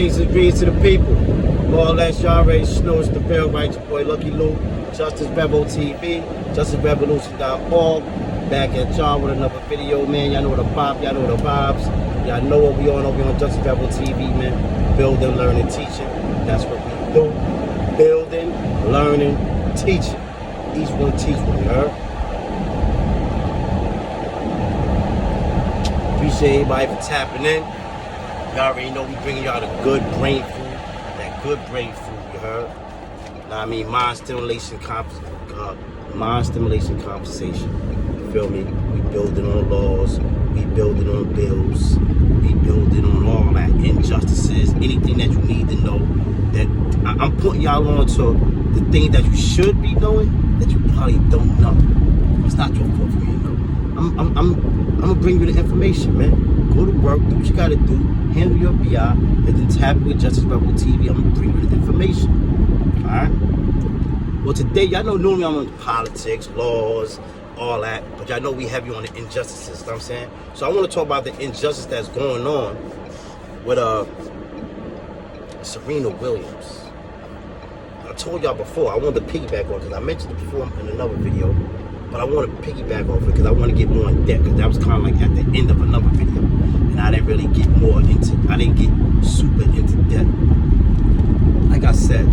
Salutations, greetings to the people. More or less, y'all already know it's the bell, right? Your boy Lucky Luke, Justice Rebel TV, JusticeRevolution.org. Back at y'all with another video, man. Y'all know the pop, y'all know the vibes. Y'all know what we on over on Justice Rebel TV, man. Building, learning, teaching. That's what we do. Building, learning, teaching. Each one teach one, you heard? Appreciate everybody for tapping in. Y'all already know we bringing y'all the good brain food. That good brain food, you heard? Know what I mean? Mind stimulation conversation. You feel me? We building on laws. We building on bills. We building on all that. Injustices. Anything that you need to know. That I'm putting y'all on to the thing that you should be knowing that you probably don't know. It's not your fault for me to know. I'm gonna bring you the information, man. Go to work, do what you gotta do, handle your BI, and then tap it with Justice Rebel TV. I'm gonna bring you the information. Alright? Well, today, y'all know normally I'm on politics, laws, all that, but y'all know we have you on the injustices, you know what I'm saying? So I wanna talk about the injustice that's going on with Serena Williams. I told y'all before, I wanted to piggyback on it because I mentioned it before in another video, but I want to piggyback off it because I want to get more in depth, because that was kind of like at the end of another video, and I didn't really get more into, I didn't get super into depth. Like I said,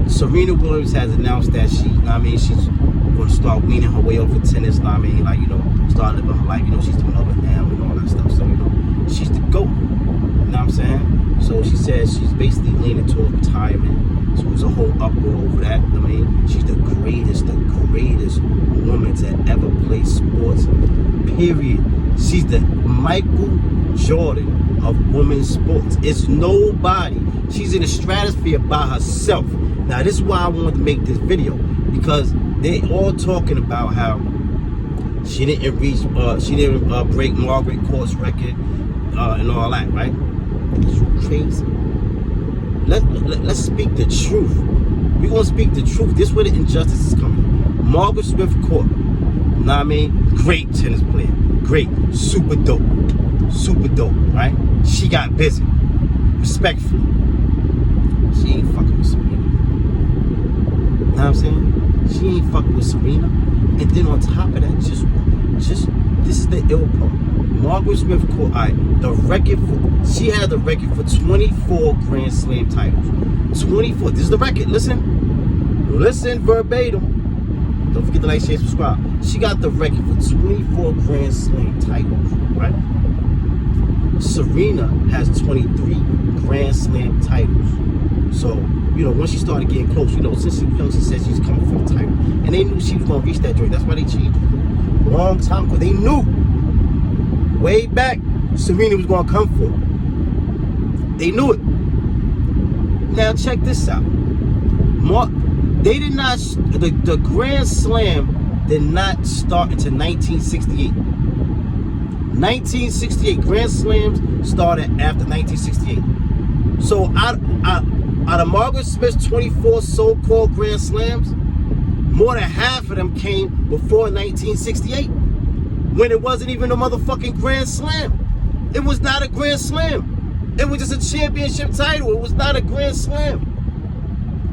Serena Williams has announced that she, you know what I mean, she's going to start weaning her way off of tennis, you know what I mean, like, you know, start living her life, you know, she's doing over now and all that stuff, so, you know, she's the GOAT, you know what I'm saying? So she says she's basically leaning towards retirement. So there's a whole uproar over that. I mean, she's the greatest woman to ever play sports, period. She's the Michael Jordan of women's sports. It's nobody. She's in the stratosphere by herself. Now, this is why I wanted to make this video, because they all talking about how she didn't break Margaret Court's record and all that, right? Is you crazy? Let's speak the truth. We're going to speak the truth. This is where the injustice is coming. Margaret Court, you know what I mean? Great tennis player. Great. Super dope, right? She got busy. Respectfully. She ain't fucking with Serena. You know what I'm saying? She ain't fucking with Serena. And then on top of that, just this is the ill part. Margaret Court, all right, she had the record for 24 Grand Slam titles. 24, this is the record, listen verbatim. Don't forget to like, share, subscribe. She got the record for 24 Grand Slam titles, right? Serena has 23 Grand Slam titles. So, you know, once she started getting close, you know, since she was young, she said she's coming for the title. And they knew she was going to reach that joint. That's why they changed it. Long time ago, they knew. Way back, Serena was going to come for it. They knew it. Now check this out. They did not, the Grand Slam did not start until 1968. 1968, Grand Slams started after 1968. So out of Margaret Smith's 24 so-called Grand Slams, more than half of them came before 1968. When it wasn't even a motherfucking Grand Slam. It was not a Grand Slam. It was just a championship title. It was not a Grand Slam.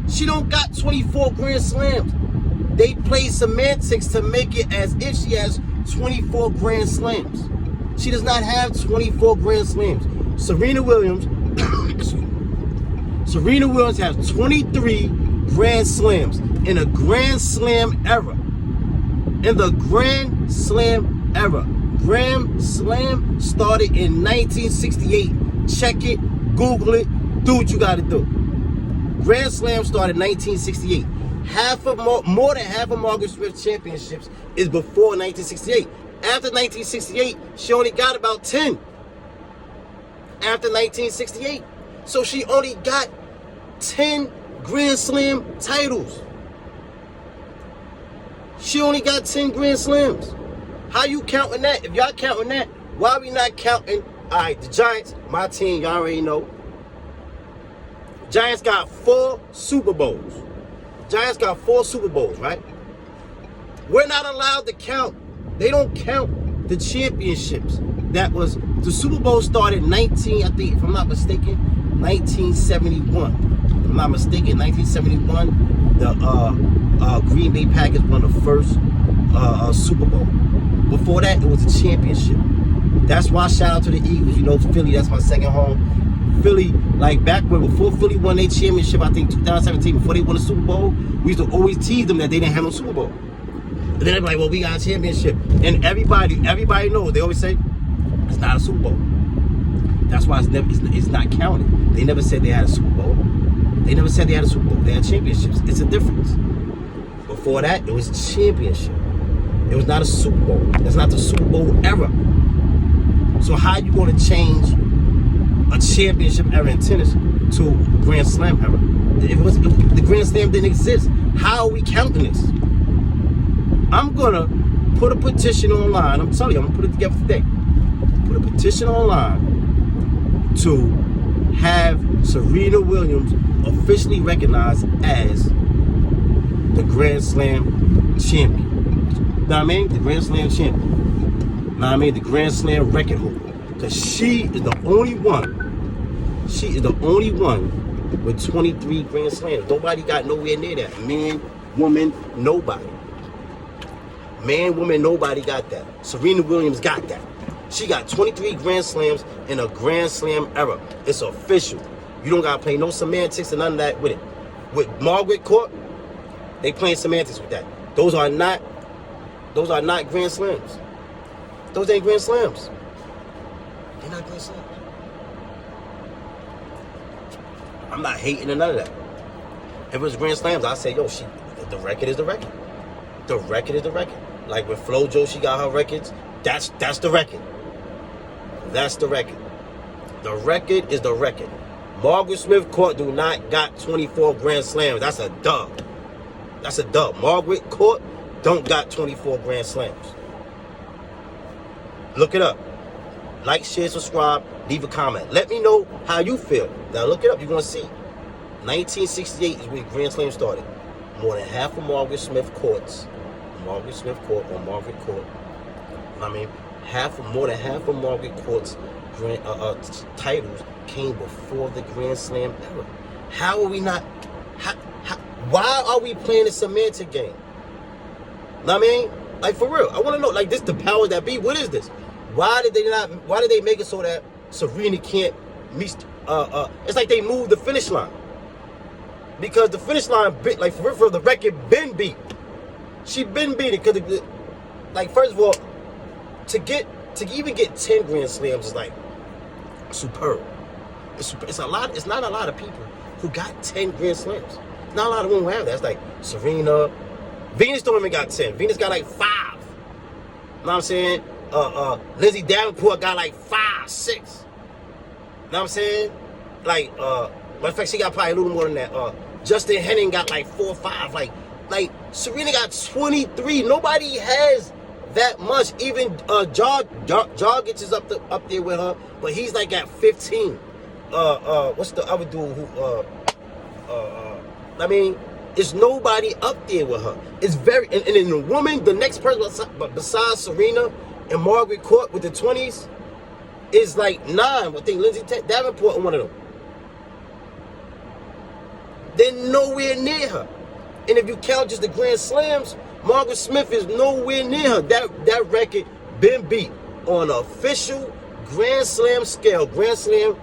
She don't got 24 Grand Slams. They play semantics to make it as if she has 24 Grand Slams. She does not have 24 Grand Slams. Serena Williams has 23 Grand Slams in a Grand Slam era. In the Grand Slam era. Grand Slam started in 1968. Check it, Google it, do what you gotta do. Grand Slam started in 1968. More than half of Margaret Smith's championships is before 1968. After 1968, she only got about 10. After 1968. So she only got 10 Grand Slam titles. She only got 10 Grand Slams. How you counting that? If y'all counting that, why are we not counting? All right, the Giants, my team, y'all already know. Giants got 4 Super Bowls. Giants got 4 Super Bowls, right? We're not allowed to count. They don't count the championships. That was, the Super Bowl started 19, I think, if I'm not mistaken, 1971. If I'm not mistaken, 1971, the Green Bay Packers won the first Super Bowl. Before that, it was a championship. That's why shout out to the Eagles. You know, Philly, that's my second home. Philly, like back when, before Philly won their championship, I think 2017, before they won the Super Bowl, we used to always tease them that they didn't have no Super Bowl. And then they're like, well, we got a championship. And everybody knows, they always say, it's not a Super Bowl. That's why it's not counted. They never said they had a Super Bowl. They never said they had a Super Bowl. They had championships. It's a difference. Before that, it was a championship. It was not a Super Bowl. That's not the Super Bowl era. So how are you going to change a championship era in tennis to a Grand Slam era? If the Grand Slam didn't exist, how are we counting this? I'm going to put a petition online. I'm telling you, I'm going to put it together today. Put a petition online to have Serena Williams officially recognized as the Grand Slam champion. Know what I mean? The Grand Slam champion. Know what I mean? The Grand Slam record holder. Because she is the only one. She is the only one with 23 Grand Slams. Nobody got nowhere near that. Man, woman, nobody. Man, woman, nobody got that. Serena Williams got that. She got 23 Grand Slams in a Grand Slam era. It's official. You don't gotta play no semantics and none of that with it. With Margaret Court, they playing semantics with that. Those are not Grand Slams. Those ain't Grand Slams. They're not Grand Slams. I'm not hating or none of that. If it was Grand Slams, I'd say, yo, the record is the record. The record is the record. Like with FloJo, she got her records. That's the record. That's the record. The record is the record. Margaret Court do not got 24 Grand Slams. That's a dub. That's a dub. Margaret Court don't got 24 Grand Slams. Look it up. Like, share, subscribe, leave a comment. Let me know how you feel. Now look it up. You're going to see. 1968 is when Grand Slam started. More than half of Margaret Court, I mean, more than half of Margaret Court's titles came before the Grand Slam era. How are we not? Why are we playing a semantic game? Know what I mean? Like, for real, I want to know. Like, this the powers that be. What is this? Why did they make it so that Serena can't meet? It's like they moved the finish line. Because the finish line, like, for real, the record been beat. She been beat it because, like, first of all, to even get 10 Grand Slams is like superb. It's a lot. It's not a lot of people who got 10 Grand Slams. Not a lot of them who have that. It's like Serena. Venus don't even got 10. Venus got like 5. You know what I'm saying? Lindsay Davenport got like 5, 6. You know what I'm saying? Like, matter of fact, she got probably a little more than that. Justin Henning got like 4 or 5. Like Serena got 23. Nobody has that much. Even Jargich is up there with her, but he's like at 15. What's the other dude who? I mean, it's nobody up there with her. It's very and in the woman, the next person besides Serena and Margaret Court with the 20s is like 9. I think Lindsay Davenport and one of them. They're nowhere near her. And if you count just the Grand Slams, Margaret Smith is nowhere near her. That record been beat on an official Grand Slam scale. Grand Slam,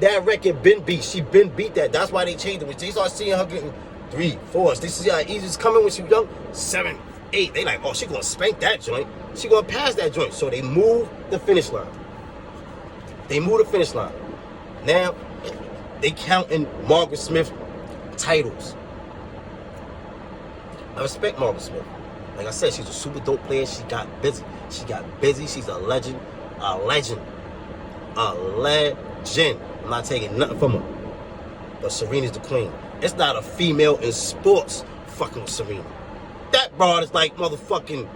that record been beat. She been beat that. That's why they changed it. When they start seeing her getting 3, 4. They see how easy it's coming when she was young. 7, 8. They like, oh, she gonna spank that joint. She gonna pass that joint. So they move the finish line. Now they counting Margaret Smith titles. I respect Margaret Smith. Like I said, she's a super dope player. She got busy. She's a legend. I'm not taking nothing from her. But Serena's the queen. It's not a female in sports fucking with Serena. That broad is like motherfucking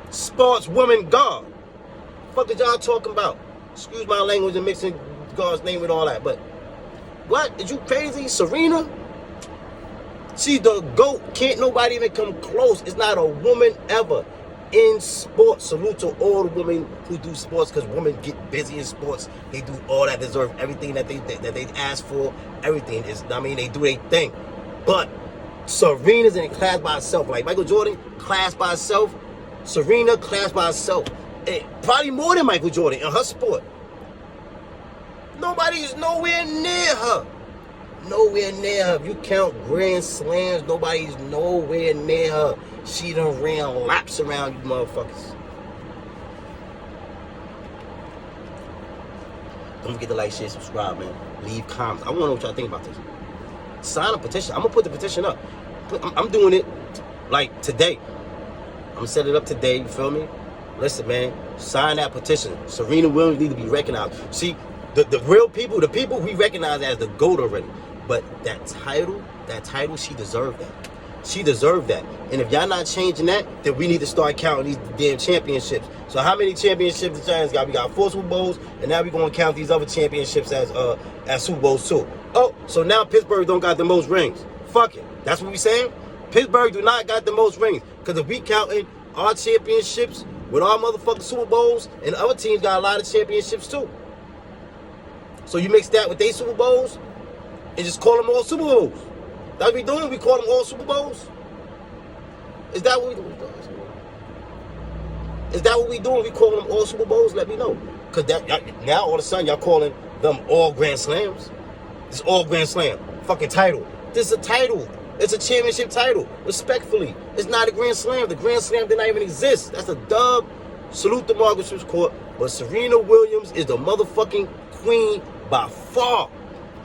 sports woman god. Fuck is y'all talking about? Excuse my language and mixing God's name with all that. But what? Is you crazy? Serena? She's the GOAT. Can't nobody even come close. It's not a woman ever in sports. Salute to all the women who do sports, because women get busy in sports. They do all that, deserve everything that they ask for. Everything is, I mean, they do their thing. But Serena's in a class by herself. Like Michael Jordan, class by herself. Serena, class by herself. And probably more than Michael Jordan in her sport. Nobody's nowhere near her. Nowhere near her. If you count Grand Slams, nobody's nowhere near her. She done ran laps around you motherfuckers. Don't forget to like, share, subscribe, man. Leave comments. I want to know what y'all think about this. Sign a petition. I'm going to put the petition up. I'm doing it like today. I'm going to set it up today. You feel me? Listen, man. Sign that petition. Serena Williams need to be recognized. See, the real people, the people we recognize as the GOAT already. But that title, she deserved that. She deserved that. And if y'all not changing that, then we need to start counting these damn championships. So how many championships the Giants got? We got 4 Super Bowls, and now we're going to count these other championships as Super Bowls too. Oh, so now Pittsburgh don't got the most rings. Fuck it. That's what we saying? Pittsburgh do not got the most rings. Because if we counting our championships with our motherfucking Super Bowls, and other teams got a lot of championships too. So you mix that with their Super Bowls, and just call them all Super Bowls. That's what we doing? We call them all Super Bowls? Is that what we doing? Is that what we doing? We call them all Super Bowls? Let me know. Because now all of a sudden y'all calling them all Grand Slams. It's all Grand Slam. Fucking title. This is a title. It's a championship title. Respectfully. It's not a Grand Slam. The Grand Slam did not even exist. That's a dub. Salute to Margaret Court. But Serena Williams is the motherfucking queen by far.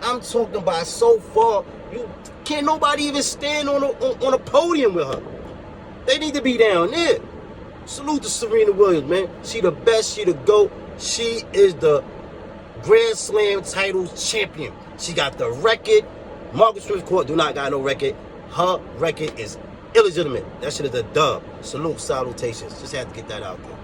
I'm talking about so far. You can't nobody even stand on a podium with her. They need to be down there. Salute to Serena Williams, man. She the best. She the GOAT. She is the Grand Slam titles champion. She got the record. Margaret Court do not got no record. Her record is illegitimate. That shit is a dub. Salute, salutations. Just had to get that out there.